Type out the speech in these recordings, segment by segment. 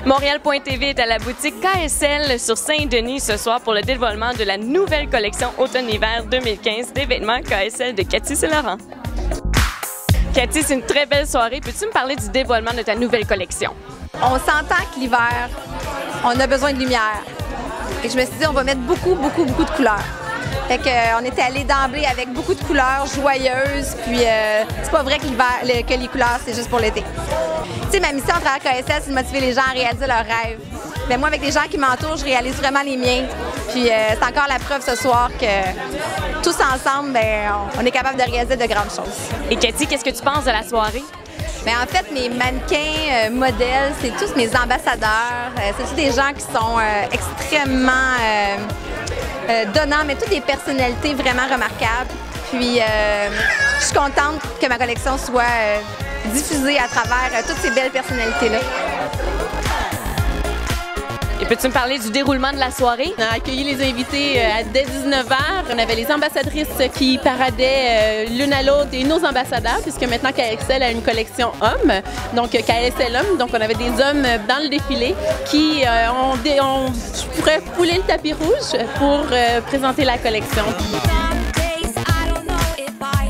Montréal.tv est à la boutique KSL sur Saint-Denis ce soir pour le dévoilement de la nouvelle collection automne-hiver 2015 des vêtements KSL de Cathy Saint-Laurent. Cathy, c'est une très belle soirée. Peux-tu me parler du dévoilement de ta nouvelle collection? On s'entend que l'hiver, on a besoin de lumière. Et je me suis dit, on va mettre beaucoup de couleurs. Fait qu'on était allé d'emblée avec beaucoup de couleurs joyeuses, puis c'est pas vrai que les couleurs, c'est juste pour l'été. Tu sais, ma mission à travers KSL, c'est de motiver les gens à réaliser leurs rêves. Mais moi, avec les gens qui m'entourent, je réalise vraiment les miens. Puis c'est encore la preuve ce soir que tous ensemble, on est capable de réaliser de grandes choses. Et Cathy, qu'est-ce que tu penses de la soirée? Bien, en fait, mes mannequins modèles, c'est tous mes ambassadeurs. C'est tous des gens qui sont extrêmement donnants, mais toutes des personnalités vraiment remarquables. Puis, je suis contente que ma collection soit diffusée à travers toutes ces belles personnalités-là. Et peux-tu me parler du déroulement de la soirée? On a accueilli les invités dès 19h. On avait les ambassadrices qui paradaient l'une à l'autre et nos ambassadeurs, puisque maintenant KSL a une collection hommes, donc KSL hommes. Donc on avait des hommes dans le défilé qui pourraient fouler le tapis rouge pour présenter la collection.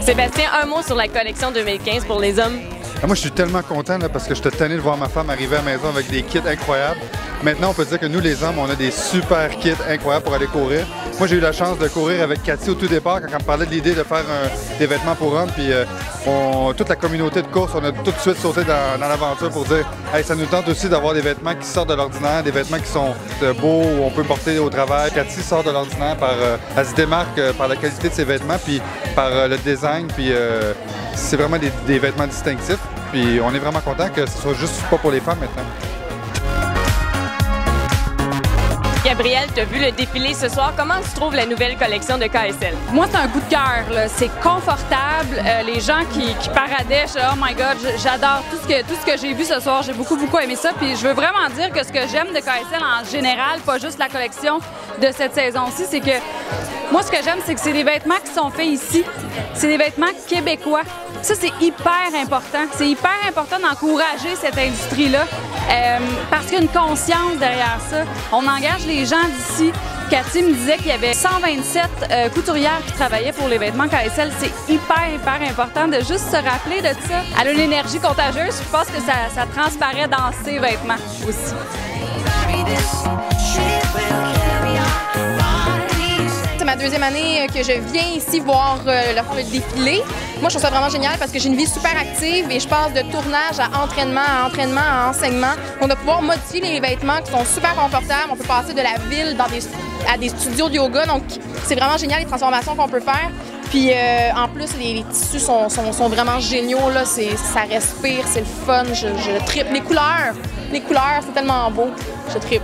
Sébastien, un mot sur la collection 2015 pour les hommes. Moi, je suis tellement content là, parce que je suis tanné de voir ma femme arriver à la maison avec des kits incroyables. Maintenant, on peut dire que nous, les hommes, on a des super kits incroyables pour aller courir. Moi, j'ai eu la chance de courir avec Cathy au tout départ quand elle me parlait de l'idée de faire des vêtements pour hommes. Puis toute la communauté de course, on a tout de suite sauté dans l'aventure pour dire hey, ça nous tente aussi d'avoir des vêtements qui sortent de l'ordinaire, des vêtements qui sont beaux, où on peut porter au travail. Cathy sort de l'ordinaire elle se démarque par la qualité de ses vêtements, puis par le design. Puis c'est vraiment des vêtements distinctifs. Puis on est vraiment content que ce soit juste pas pour les femmes maintenant. Gabrielle, tu as vu le défilé ce soir. Comment tu trouves la nouvelle collection de KSL? Moi, c'est un coup de cœur. C'est confortable. Les gens qui paradaient, je suis oh my God, j'adore tout ce que j'ai vu ce soir. J'ai beaucoup aimé ça. Puis je veux vraiment dire que ce que j'aime de KSL en général, pas juste la collection de cette saison-ci, c'est que moi, ce que j'aime, c'est que c'est des vêtements qui sont faits ici. C'est des vêtements québécois. Ça, c'est hyper important. C'est hyper important d'encourager cette industrie-là parce qu'il y a une conscience derrière ça. On engage les gens d'ici. Cathy me disait qu'il y avait 127 couturières qui travaillaient pour les vêtements KSL. C'est hyper important de juste se rappeler de ça. Elle a une énergie contagieuse. Je pense que ça transparaît dans ses vêtements aussi. C'est ma deuxième année que je viens ici voir le défilé. Moi, je trouve ça vraiment génial parce que j'ai une vie super active et je passe de tournage à entraînement, à enseignement. On va pouvoir modifier les vêtements qui sont super confortables. On peut passer de la ville à des studios de yoga. Donc, c'est vraiment génial les transformations qu'on peut faire. Puis, en plus, les tissus sont vraiment géniaux. Là. Ça respire, c'est le fun. Je trippe. Les couleurs, c'est tellement beau. Je trippe.